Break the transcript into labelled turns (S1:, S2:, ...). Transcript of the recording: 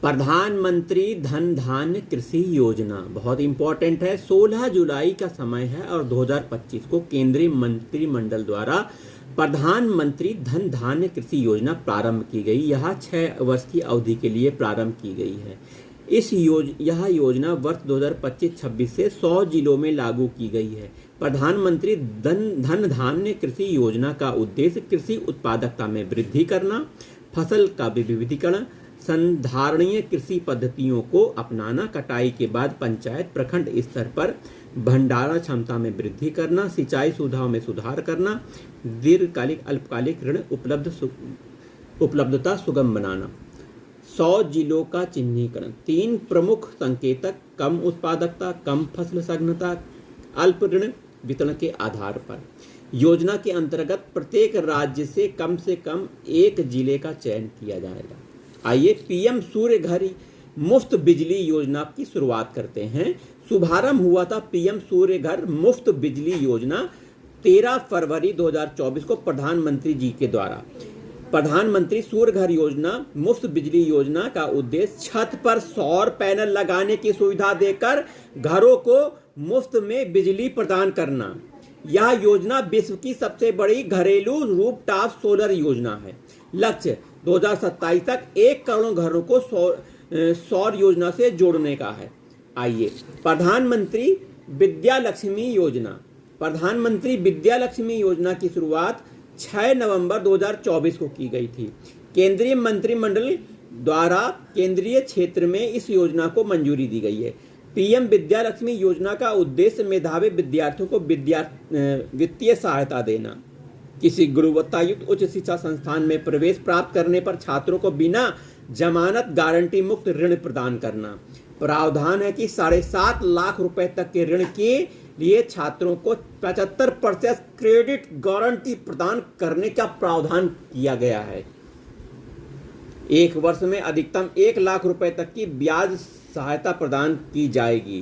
S1: प्रधानमंत्री धन धान्य कृषि योजना बहुत इंपॉर्टेंट है। 16 जुलाई का समय है और 2025 को केंद्रीय मंत्रिमंडल द्वारा प्रधानमंत्री धन धान्य कृषि योजना प्रारंभ की गई। यह 6 वर्ष की अवधि के लिए प्रारंभ की गई है। यह योजना वर्ष 2025-26 से 100 जिलों में लागू की गई है। प्रधानमंत्री धन धान्य कृषि योजना का उद्देश्य कृषि उत्पादकता में वृद्धि करना, फसल का विविधीकरण, संधारणीय कृषि पद्धतियों को अपनाना, कटाई के बाद पंचायत प्रखंड स्तर पर भंडारण क्षमता में वृद्धि करना, सिंचाई सुविधाओं में सुधार करना, दीर्घकालिक अल्पकालिक ऋण उपलब्धता सुगम बनाना। 100 जिलों का चिन्हीकरण। 3 प्रमुख संकेतक कम उत्पादकता, कम फसल सघनता, अल्प ऋण वितरण के आधार पर। योजना के अंतर्गत प्रत्येक राज्य से कम 1 जिले का चयन किया जाएगा। आइए पीएम सूर्य घर मुफ्त बिजली योजना की शुरुआत करते हैं। शुभारंभ हुआ था पीएम सूर्य घर मुफ्त बिजली योजना 13 फरवरी 2024 को प्रधानमंत्री जी के द्वारा। प्रधानमंत्री सूर्य घर योजना मुफ्त बिजली योजना का उद्देश्य छत पर सौर पैनल लगाने की सुविधा देकर घरों को मुफ्त में बिजली प्रदान करना। यह योजना विश्व की सबसे बड़ी घरेलू रूफटॉप सोलर योजना है। लक्ष्य 2027 तक 1 करोड़ घरों को सौर योजना से जोड़ने का है। आइए प्रधानमंत्री विद्या लक्ष्मी योजना। प्रधानमंत्री विद्या लक्ष्मी योजना की शुरुआत 6 नवंबर 2024 को की गई थी। केंद्रीय मंत्रिमंडल द्वारा केंद्रीय क्षेत्र में इस योजना को मंजूरी दी गई है। पीएम विद्या लक्ष्मी योजना का उद्देश्य मेधावी विद्यार्थियों को वित्तीय सहायता देना। किसी गुणवत्तायुक्त उच्च शिक्षा संस्थान में प्रवेश प्राप्त करने पर छात्रों को बिना जमानत गारंटी मुक्त ऋण प्रदान करना। प्रावधान है कि 7.5 लाख रुपए तक के ऋण के लिए छात्रों को 75% क्रेडिट गारंटी प्रदान करने का प्रावधान किया गया है। 1 वर्ष में अधिकतम 1 लाख रुपए तक की ब्याज सहायता प्रदान की जाएगी।